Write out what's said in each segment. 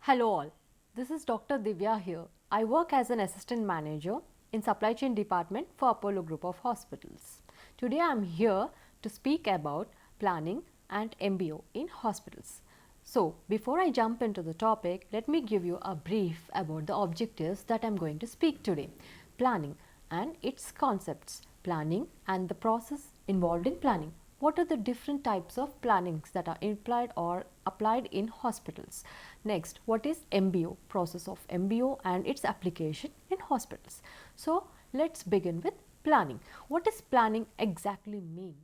Hello all, this is Dr. Divya here. I work as an assistant manager in supply chain department for Apollo Group of Hospitals. Today I am here to speak about planning and MBO in hospitals. So before I jump into the topic, let me give you a brief about the objectives that I am going to speak today. Planning and its concepts, planning and the process involved in planning. What are the different types of plannings that are implied or applied in hospitals? Next, what is MBO, process of MBO and its application in hospitals? So, let's begin with planning. What does planning exactly mean?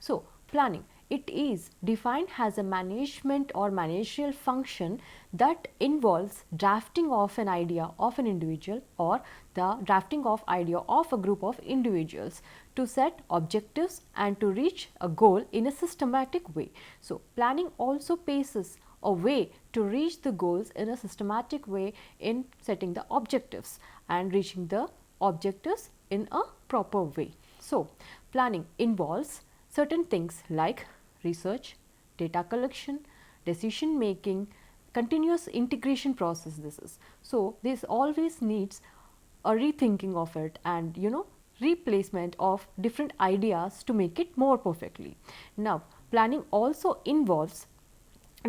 So, planning, it is defined as a management or managerial function that involves drafting of an idea of an individual or the drafting of idea of a group of individuals to set objectives and to reach a goal in a systematic way. So, planning also paces a way to reach the goals in a systematic way in setting the objectives and reaching the objectives in a proper way. So, planning involves certain things like research, data collection, decision making, continuous integration process this is. So, this always needs a rethinking of it and replacement of different ideas to make it more perfectly. Now, planning also involves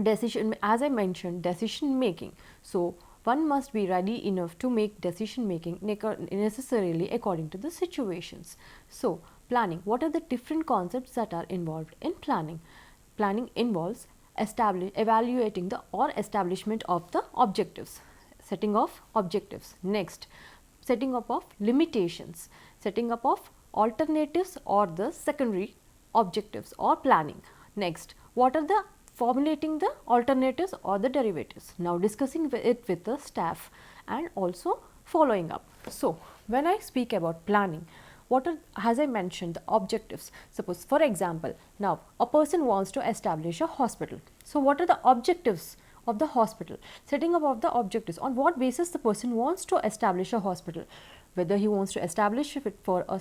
decision, as I mentioned, decision making. So, one must be ready enough to make decision making necessarily according to the situations. So, planning, what are the different concepts that are involved in planning? Planning involves evaluating the or establishment of the objectives, setting of objectives. Next, setting up of limitations, setting up of alternatives or the secondary objectives or planning. Next, what are the formulating the alternatives or the derivatives. Now, discussing it with the staff and also following up. So, when I speak about planning, what are, as I mentioned, the objectives. Suppose for example, now a person wants to establish a hospital. So, what are the objectives of the hospital? Setting up of the objectives, on what basis the person wants to establish a hospital, whether he wants to establish it for a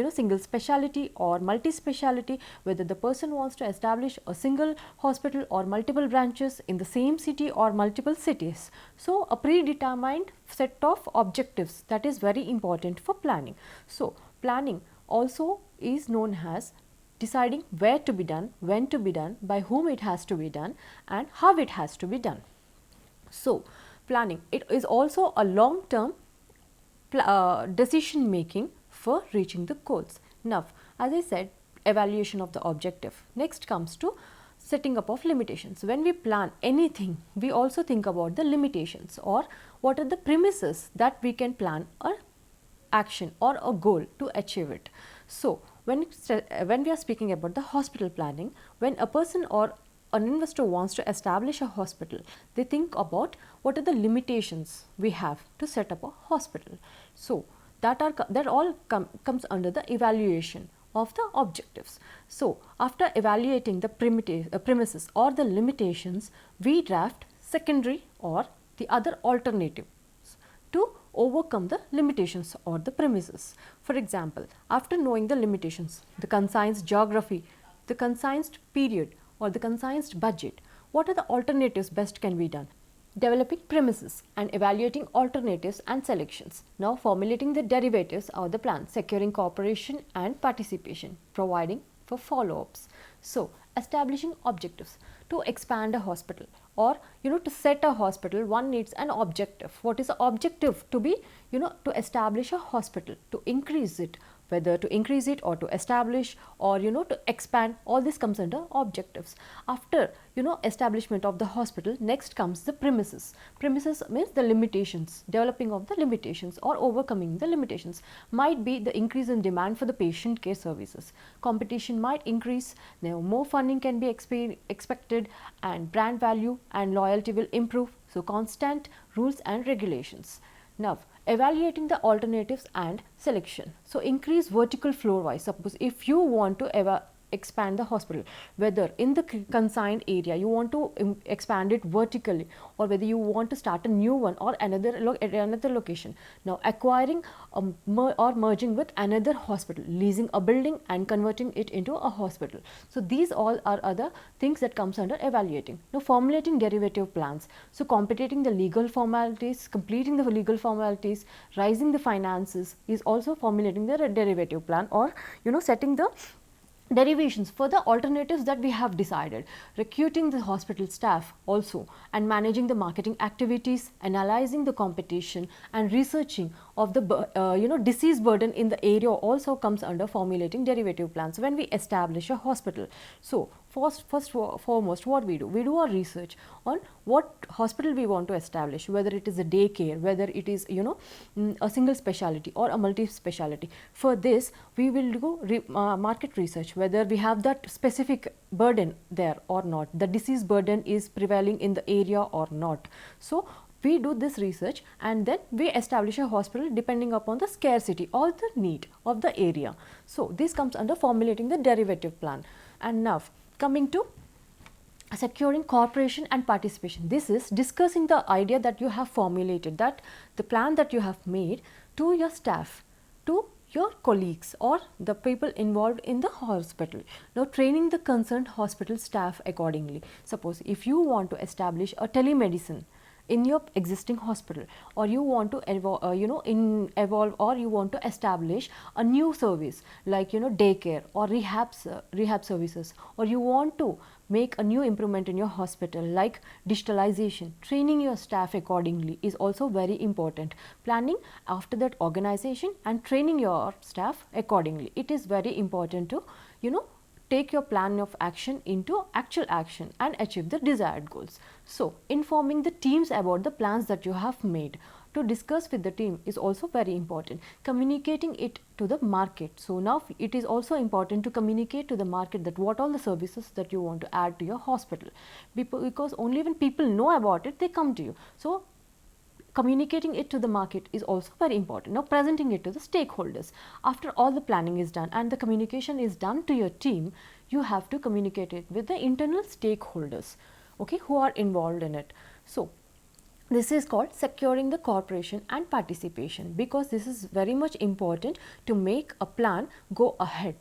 single specialty or multi-speciality, whether the person wants to establish a single hospital or multiple branches in the same city or multiple cities. So, a predetermined set of objectives, that is very important for planning. So, planning also is known as deciding where to be done, when to be done, by whom it has to be done and how it has to be done. So, planning, it is also a long term decision making for reaching the goals. Now, as I said, evaluation of the objective. Next comes to setting up of limitations. When we plan anything, we also think about the limitations or what are the premises that we can plan a action or a goal to achieve it. So, when we are speaking about the hospital planning, when a person or an investor wants to establish a hospital, they think about what are the limitations we have to set up a hospital. So, that all comes under the evaluation of the objectives. So, after evaluating the premises or the limitations, we draft secondary or the other alternatives to overcome the limitations or the premises. For example, after knowing the limitations, the constraints geography, the constraints period or the constraints budget, what are the alternatives best can be done? Developing premises and evaluating alternatives and selections. Now, formulating the derivatives of the plan, securing cooperation and participation, providing for follow-ups. So, establishing objectives. To expand a hospital or to set a hospital, one needs an objective. What is the objective? To be to establish a hospital, to increase it, whether to increase it or to establish or to expand, all this comes under objectives. After establishment of the hospital, next comes the premises. Premises means the limitations, developing of the limitations or overcoming the limitations. Might be the increase in demand for the patient care services, competition might increase, now more funding can be expected and brand value and loyalty will improve. So, constant rules and regulations. Now, evaluating the alternatives and selection. So, increase vertical floor wise. Suppose if you want to expand the hospital, whether in the consigned area you want to expand it vertically, or whether you want to start a new one or another location. Now acquiring or merging with another hospital, leasing a building and converting it into a hospital. So these all are other things that comes under evaluating. Now formulating derivative plans, so completing the legal formalities, completing the legal formalities, raising the finances is also formulating the derivative plan, or setting the derivations for the alternatives that we have decided, recruiting the hospital staff also, and managing the marketing activities, analyzing the competition, and researching of the disease burden in the area also comes under formulating derivative plans when we establish a hospital. So first foremost, what we do a research on what hospital we want to establish, whether it is a daycare, whether it is a single specialty or a multi specialty. For this we will do market research, whether we have that specific burden there or not, the disease burden is prevailing in the area or not. So we do this research and then we establish a hospital depending upon the scarcity or the need of the area. So this comes under formulating the derivative plan. And now coming to securing cooperation and participation. This is discussing the idea that you have formulated, that the plan that you have made, to your staff, to your colleagues or the people involved in the hospital. Now training the concerned hospital staff accordingly. Suppose if you want to establish a telemedicine in your existing hospital, or you want to evolve or you want to establish a new service like daycare or rehab services, or you want to make a new improvement in your hospital like digitalization, training your staff accordingly is also very important. Planning after that organization and training your staff accordingly, it is very important to take your plan of action into actual action and achieve the desired goals. So informing the teams about the plans that you have made, to discuss with the team is also very important. Communicating it to the market. So now it is also important to communicate to the market that what all the services that you want to add to your hospital, because only when people know about it they come to you. So communicating it to the market is also very important. Now presenting it to the stakeholders. After all the planning is done and the communication is done to your team, you have to communicate it with the internal stakeholders, okay, who are involved in it. So this is called securing the cooperation and participation, because this is very much important to make a plan go ahead,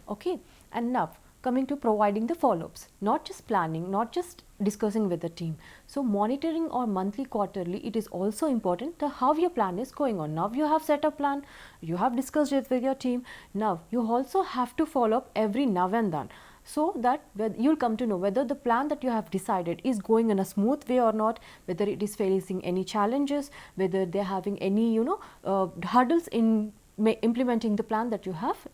okay. And now coming to providing the follow-ups, not just planning, not just discussing with the team. So monitoring or monthly, quarterly, it is also important to how your plan is going on. Now you have set a plan, you have discussed it with your team. Now you also have to follow up every now and then, so that you'll come to know whether the plan that you have decided is going in a smooth way or not, whether it is facing any challenges, whether they're having any hurdles in implementing the plan that you have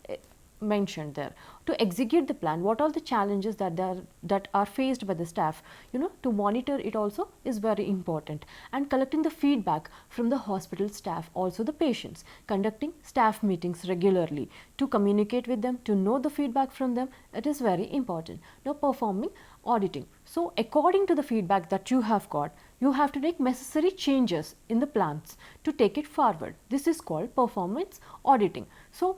mentioned there. To execute the plan, what are the challenges that are faced by the staff, to monitor it also is very important. And collecting the feedback from the hospital staff, also the patients, conducting staff meetings regularly to communicate with them, to know the feedback from them, it is very important. Now performing auditing. So according to the feedback that you have got, you have to make necessary changes in the plans to take it forward. This is called performance auditing. So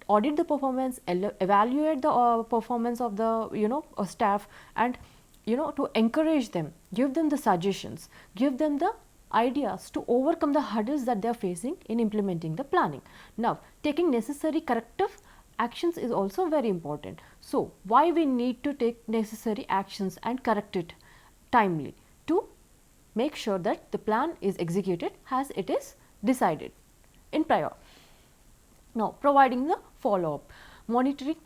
audit the performance, evaluate the performance of the staff, and to encourage them, give them the suggestions, give them the ideas to overcome the hurdles that they are facing in implementing the planning. Now taking necessary corrective actions is also very important. So why we need to take necessary actions and correct it timely, to make sure that the plan is executed as it is decided in prior. Now providing the follow-up, monitoring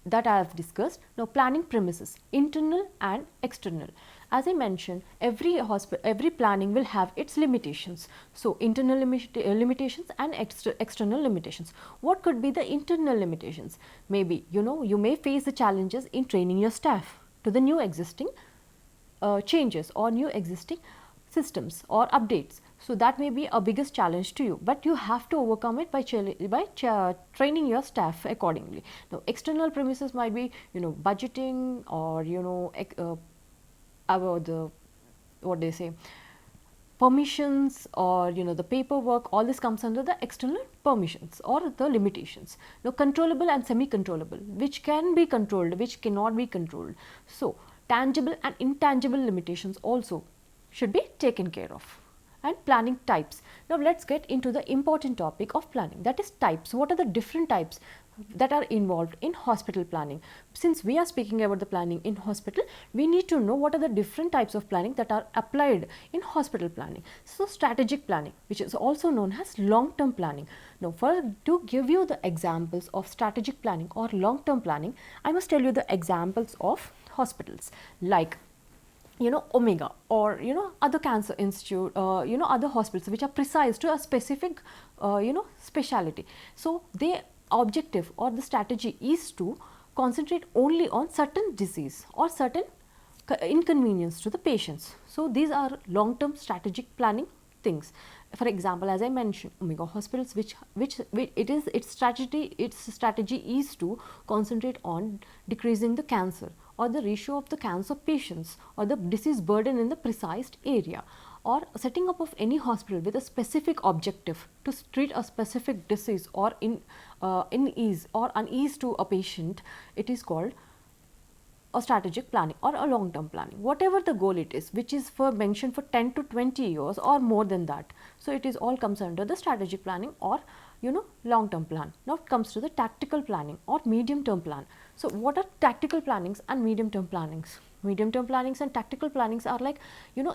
that I have discussed. Now planning premises, internal and external. As I mentioned, every planning will have its limitations. So internal limitations and external limitations. What could be the internal limitations? Maybe you may face the challenges in training your staff to the new existing changes or new existing systems or updates. So that may be a biggest challenge to you, but you have to overcome it by training your staff accordingly. Now external premises might be about the permissions or the paperwork, all this comes under the external permissions or the limitations. Now controllable and semi controllable, which can be controlled, which cannot be controlled. So tangible and intangible limitations also should be taken care of. And planning types. Now let's get into the important topic of planning, that is types. What are the different types that are involved in hospital planning? Since we are speaking about the planning in hospital, we need to know what are the different types of planning that are applied in hospital planning. So strategic planning, which is also known as long term planning. Now to give you the examples of strategic planning or long term planning, I must tell you the examples of hospitals like Omega or other cancer institute, other hospitals which are precise to a specific speciality. So their objective or the strategy is to concentrate only on certain disease or certain inconvenience to the patients. So these are long term strategic planning things. For example, as I mentioned, Omega hospitals, which its strategy is to concentrate on decreasing the cancer or the ratio of the cancer patients or the disease burden in the precise area, or setting up of any hospital with a specific objective to treat a specific disease or unease to a patient. It is called a strategic planning or a long term planning, whatever the goal it is, which is for mentioned for 10 to 20 years or more than that. So it is all comes under the strategic planning or long term plan. Now it comes to the tactical planning or medium term plan. So what are tactical plannings and medium term plannings? Medium term plannings and tactical plannings are like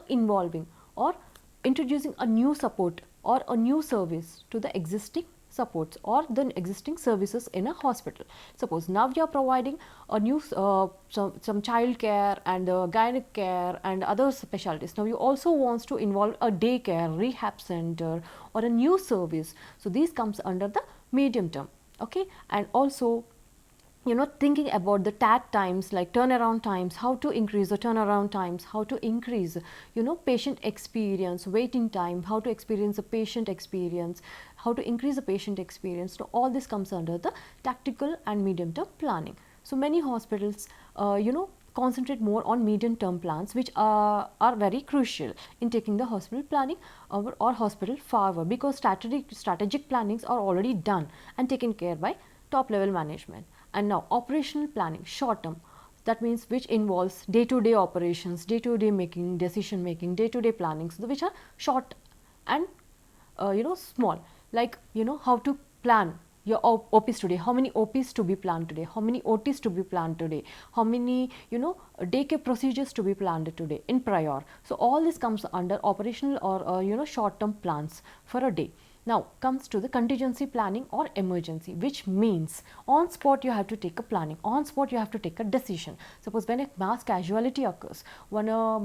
involving or introducing a new support or a new service to the existing supports or the existing services in a hospital. Suppose now you are providing a new some child care and gynec care and other specialties. Now you also wants to involve a daycare, rehab center or a new service. So these comes under the medium term, okay. And also thinking about the TAT times, like turnaround times, how to increase the turnaround times, how to increase patient experience, waiting time, how to experience the patient experience, how to increase the patient experience. So all this comes under the tactical and medium term planning. So many hospitals concentrate more on medium term plans, which are very crucial in taking the hospital planning or hospital forward, because strategic plannings are already done and taken care by top level management. And now operational planning, short term, that means which involves day to day operations, day to day making, decision making, day to day planning, so which are short and small, like how to plan your OPs today, how many OPs to be planned today, how many OTs to be planned today, how many daycare procedures to be planned today in prior. So all this comes under operational or short term plans for a day. Now comes to the contingency planning or emergency, which means on spot you have to take a planning, on spot you have to take a decision. Suppose when a mass casualty occurs, when a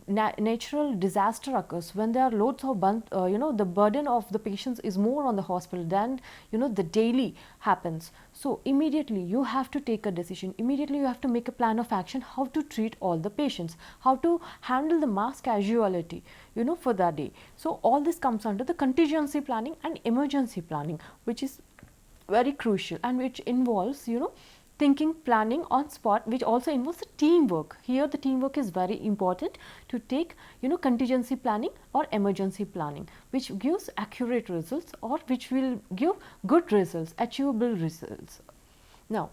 natural disaster occurs, when there are loads of the burden of the patients is more on the hospital than the daily happens. So immediately you have to take a decision, immediately you have to make a plan of action, how to treat all the patients, how to handle the mass casualty for that day. So all this comes under the contingency planning and emergency planning, which is very crucial and which involves thinking, planning on spot, which also involves the teamwork. Here the teamwork is very important to take contingency planning or emergency planning, which gives accurate results or which will give good results, achievable results. Now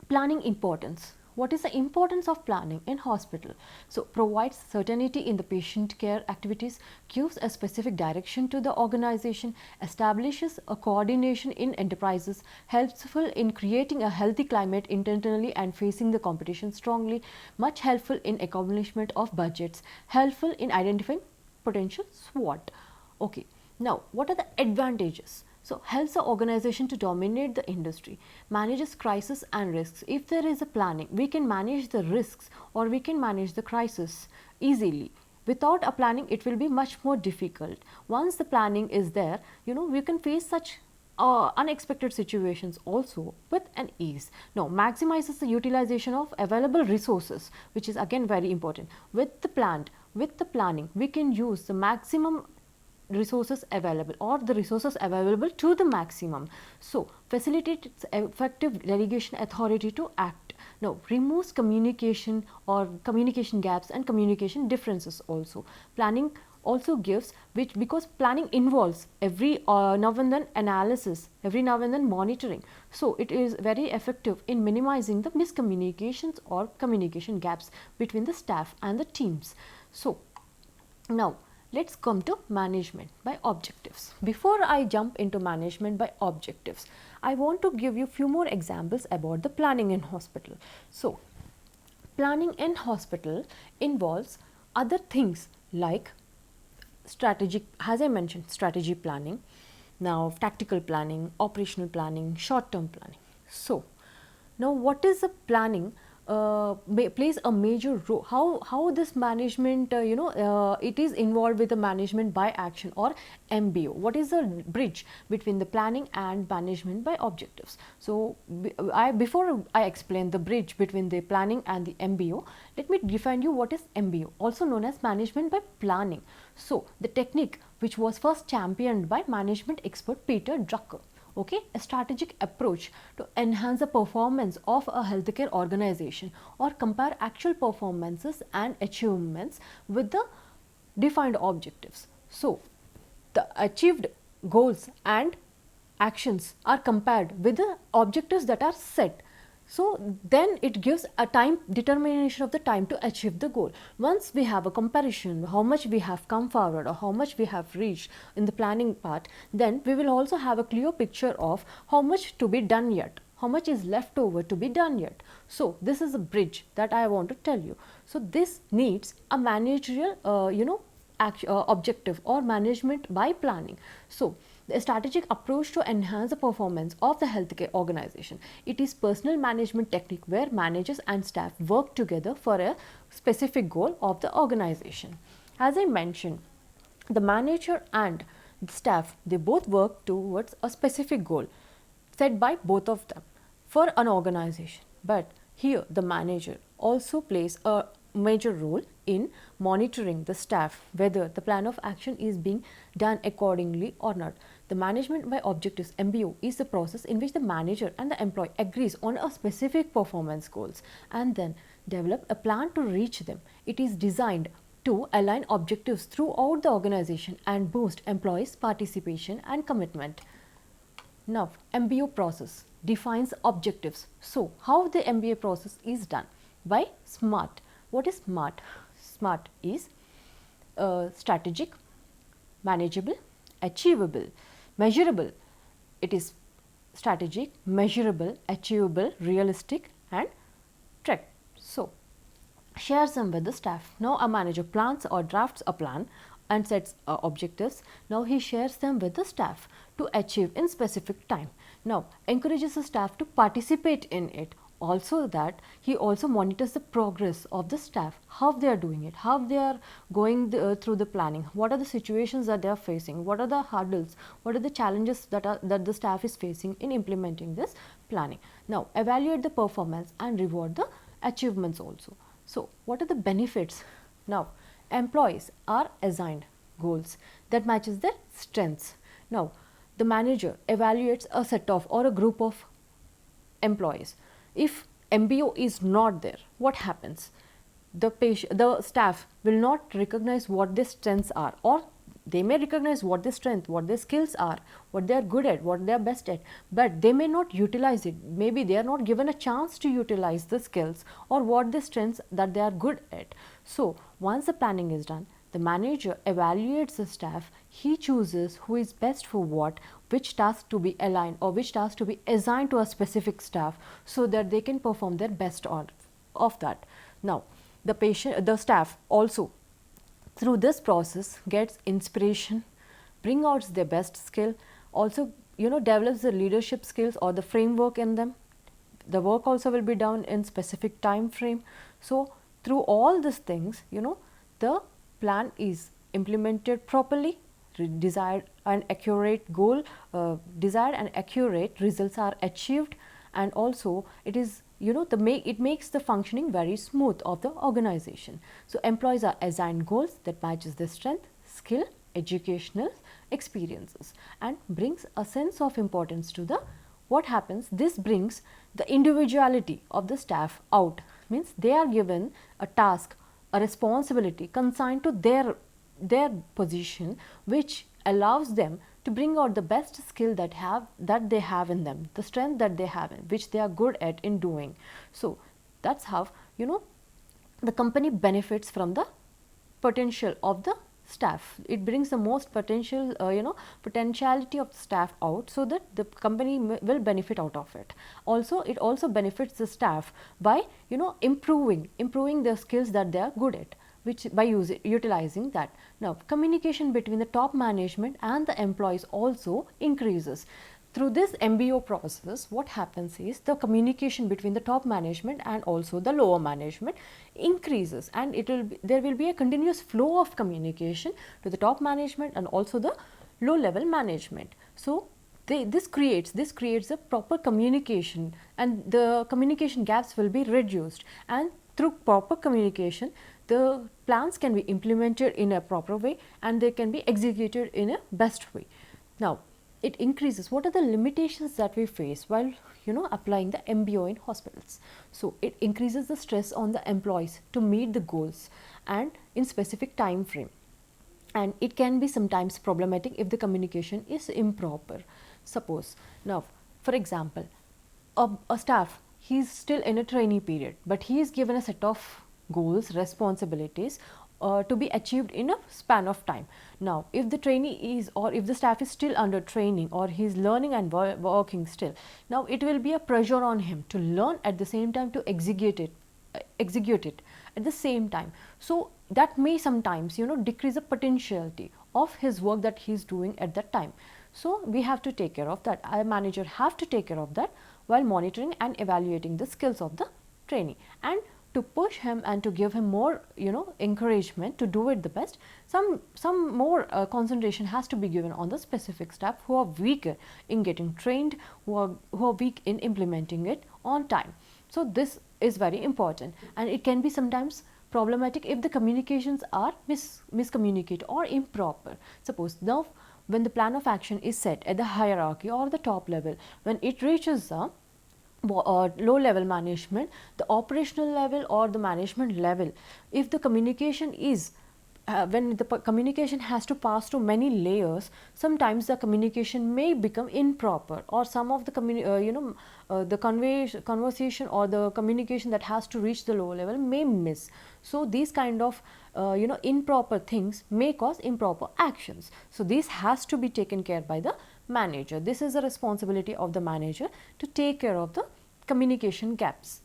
planning importance. What is the importance of planning in hospital? So provides certainty in the patient care activities, gives a specific direction to the organization, establishes a coordination in enterprises, helpful in creating a healthy climate internally and facing the competition strongly, much helpful in accomplishment of budgets, helpful in identifying potential SWOT. Okay. Now what are the advantages? So helps the organization to dominate the industry, manages crisis and risks. If there is a planning, we can manage the risks or we can manage the crisis easily. Without a planning, it will be much more difficult. Once the planning is there, we can face such unexpected situations also with an ease. Now maximizes the utilization of available resources, which is again very important. With the planning, we can use the maximum resources available or the resources available to the maximum. So facilitates effective delegation authority to act. Now removes communication or communication gaps and communication differences also. Planning also gives, which because planning involves every now and then analysis, every now and then monitoring. So it is very effective in minimizing the miscommunications or communication gaps between the staff and the teams. So now let's come to management by objectives. Before I jump into management by objectives, I want to give you few more examples about the planning in hospital. So planning in hospital involves other things like strategic, as I mentioned, strategy planning, now tactical planning, operational planning, short term planning. So now what is the planning plays a major role, how this management it is involved with the management by action or MBO. What is the bridge between the planning and management by objectives? So before I explain the bridge between the planning and the MBO, let me define you what is MBO, also known as management by planning. So the technique which was first championed by management expert Peter Drucker. Okay, a strategic approach to enhance the performance of a healthcare organization or compare actual performances and achievements with the defined objectives. So the achieved goals and actions are compared with the objectives that are set. So then it gives a time determination of the time to achieve the goal. Once we have a comparison, how much we have come forward or how much we have reached in the planning part, then we will also have a clear picture of how much to be done yet, how much is left over to be done yet. So this is a bridge that I want to tell you. So this needs a managerial objective or management by planning. So the strategic approach to enhance the performance of the healthcare organization. It is personal management technique where managers and staff work together for a specific goal of the organization. As I mentioned, the manager and the staff, they both work towards a specific goal set by both of them for an organization. But here the manager also plays a major role in monitoring the staff whether the plan of action is being done accordingly or not. The management by objectives MBO is the process in which the manager and the employee agrees on a specific performance goals and then develop a plan to reach them. It is designed to align objectives throughout the organization and boost employees' participation and commitment. Now, MBO process defines objectives. So, how the MBA process is done? By SMART. What is SMART? SMART is strategic, manageable, achievable, measurable. It is strategic, measurable, achievable, realistic and tracked. So, shares them with the staff. Now, a manager plans or drafts a plan and sets objectives. Now, he shares them with the staff to achieve in specific time. Now, encourages the staff to participate in it. Also that he also monitors the progress of the staff, how they are doing it, how they are going through the planning, what are the situations that they are facing, what are the hurdles, what are the challenges that the staff is facing in implementing this planning. Now, evaluate the performance and reward the achievements also. So, what are the benefits? Now, employees are assigned goals that matches their strengths. Now, the manager evaluates a set of or a group of employees. If MBO is not there, what happens? The staff will not recognize what their strengths are, or they may recognize what their strength, what their skills are, what they are good at, what they are best at, but they may not utilize it. Maybe they are not given a chance to utilize the skills or what the strengths that they are good at. So, once the planning is done, the manager evaluates the staff, he chooses who is best for what, which task to be aligned or which task to be assigned to a specific staff so that they can perform their best of that. Now, the staff also through this process gets inspiration, bring out their best skill, also develops the leadership skills or the framework in them. The work also will be done in specific time frame. So, through all these things, the plan is implemented properly, desired and accurate goal, desired and accurate results are achieved, and also it is it makes the functioning very smooth of the organization. So, employees are assigned goals that matches their strength, skill, educational experiences and brings a sense of importance to the what happens. This brings the individuality of the staff out, means they are given a task, a responsibility consigned to their their position, which allows them to bring out the best skill that they have in them, the strength that they have, which they are good at in doing. So that's how the company benefits from the potential of the staff. It brings the most potential potentiality of the staff out, so that the company will benefit out of it. Also, it also benefits the staff by improving the skills that they are good at, which by utilizing that. Now, communication between the top management and the employees also increases. Through this MBO process, what happens is the communication between the top management and also the lower management increases, and there will be a continuous flow of communication to the top management and also the low level management. So this creates a proper communication, and the communication gaps will be reduced, and through proper communication the plans can be implemented in a proper way and they can be executed in a best way. Now, it increases. What are the limitations that we face while applying the MBO in hospitals? So it increases the stress on the employees to meet the goals and in specific time frame, and it can be sometimes problematic if the communication is improper. Suppose now, for example, a staff, he is still in a trainee period, but he is given a set of goals, responsibilities to be achieved in a span of time. Now, if the trainee is, or if the staff is still under training, or he is learning and working still, now it will be a pressure on him to learn at the same time to execute it at the same time. So that may sometimes decrease the potentiality of his work that he is doing at that time. So we have to take care of that. A manager have to take care of that while monitoring and evaluating the skills of the trainee, and to push him and to give him more encouragement to do it the best. Some more concentration has to be given on the specific staff who are weaker in getting trained, who are weak in implementing it on time. So this is very important, and it can be sometimes problematic if the communications are miscommunicated or improper. Suppose now, when the plan of action is set at the hierarchy or the top level, when it reaches the low level management, the operational level or the management level, if the communication is when the communication has to pass through many layers, sometimes the communication may become improper, or some of the conversation or the communication that has to reach the lower level may miss. So these kind of improper things may cause improper actions. So this has to be taken care by the manager. This is the responsibility of the manager to take care of the communication gaps.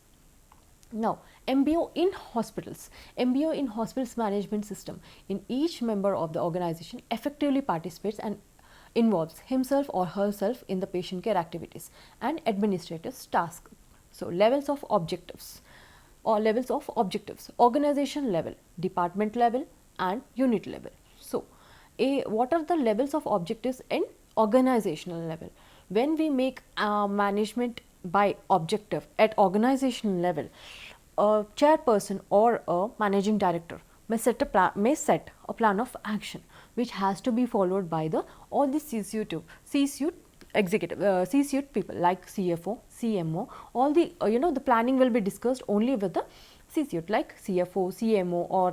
Now, MBO in hospitals. MBO in hospitals management system. In each member of the organization effectively participates and involves himself or herself in the patient care activities and administrative tasks. So, levels of objectives. Organization level, department level and unit level. So, what are the levels of objectives in organizational level? When we make management by objective at organizational level, a chairperson or a managing director may set a plan of action which has to be followed by all the C-suite executive C-suite people like CFO, CMO. All the the planning will be discussed only with the C-suite like CFO, CMO, or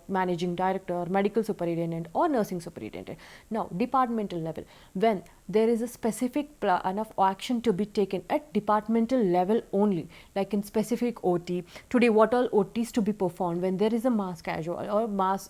managing director, medical superintendent or nursing superintendent. Now, departmental level, when there is a specific plan of action to be taken at departmental level only, like in specific OT, today what all OTs to be performed when there is a mass casual or mass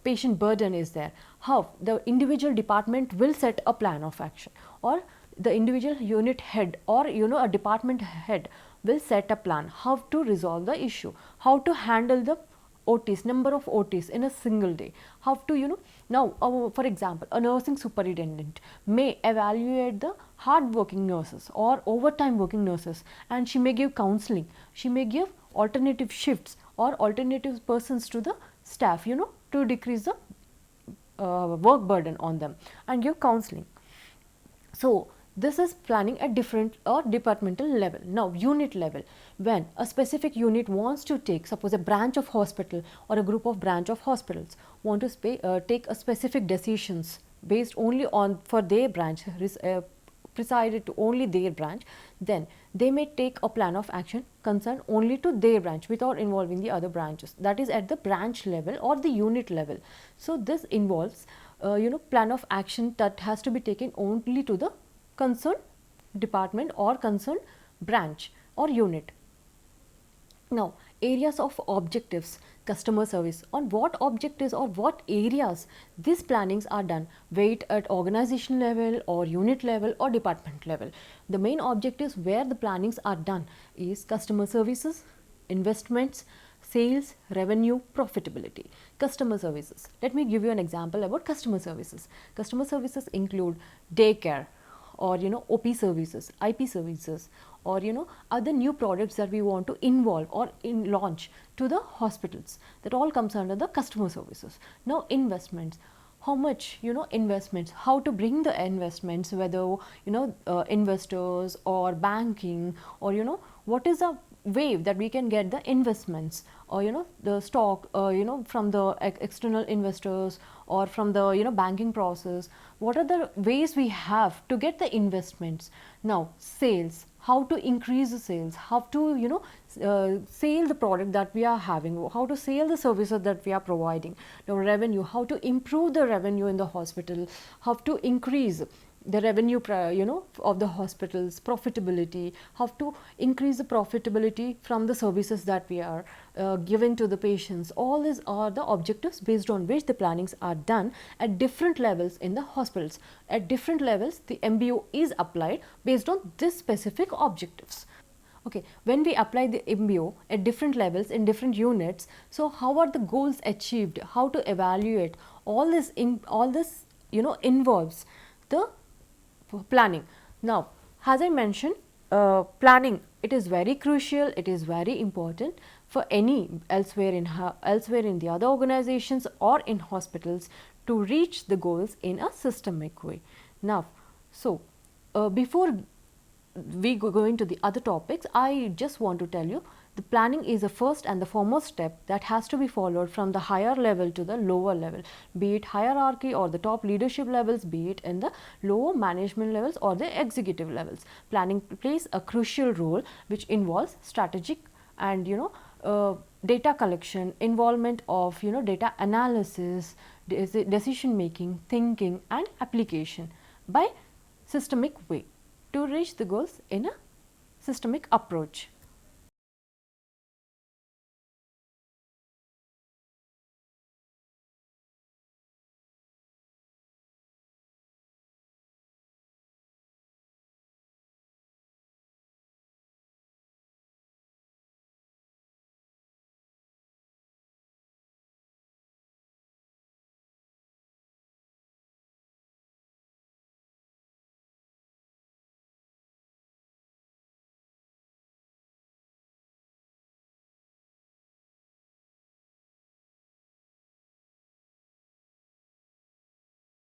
patient burden is there, how the individual department will set a plan of action, or the individual unit head or a department head will set a plan how to resolve the issue, how to handle the OTs, number of OTs in a single day, how to now for example, a nursing superintendent may evaluate the hard working nurses or overtime working nurses, and she may give counseling, she may give alternative shifts or alternative persons to the staff to decrease the work burden on them and give counseling. So this is planning at different or departmental level. Now, unit level, when a specific unit wants to take, suppose a branch of hospital or a group of branch of hospitals want to take a specific decisions based only on for their branch presided to only their branch, then they may take a plan of action concerned only to their branch without involving the other branches. That is at the branch level or the unit level. So this involves plan of action that has to be taken only to the concerned department or concerned branch or unit. Now, areas of objectives, customer service. On what objectives or what areas these plannings are done, be it at organization level or unit level or department level. The main objectives where the plannings are done is customer services, investments, sales, revenue, profitability. Customer services. Let me give you an example about customer services. Customer services include daycare, or OP services, IP services, or other new products that we want to involve or launch to the hospitals. That all comes under the customer services. Now investments, how much investments, how to bring the investments, whether investors or banking, or what is the way that we can get the investments, or the stock from the external investors or from the banking process. What are the ways we have to get the investments? Now sales, how to increase the sales, how to sell the product that we are having, how to sell the services that we are providing. Now revenue, how to improve the revenue in the hospital, how to increase the revenue of the hospitals, profitability, how to increase the profitability from the services that we are giving to the patients. All these are the objectives based on which the plannings are done at different levels in the hospitals. At different levels the MBO is applied based on this specific objectives. Okay, when we apply the MBO at different levels in different units, so how are the goals achieved, how to evaluate, all this involves the planning. Now as I mentioned, planning, it is very crucial, it is very important for any elsewhere in the other organizations or in hospitals to reach the goals in a systemic way. Now before we go into the other topics, I just want to tell you the planning is the first and the foremost step that has to be followed from the higher level to the lower level, be it hierarchy or the top leadership levels, be it in the lower management levels or the executive levels. Planning plays a crucial role which involves strategic and data collection, involvement of data analysis, decision making, thinking and application by systemic way to reach the goals in a systemic approach.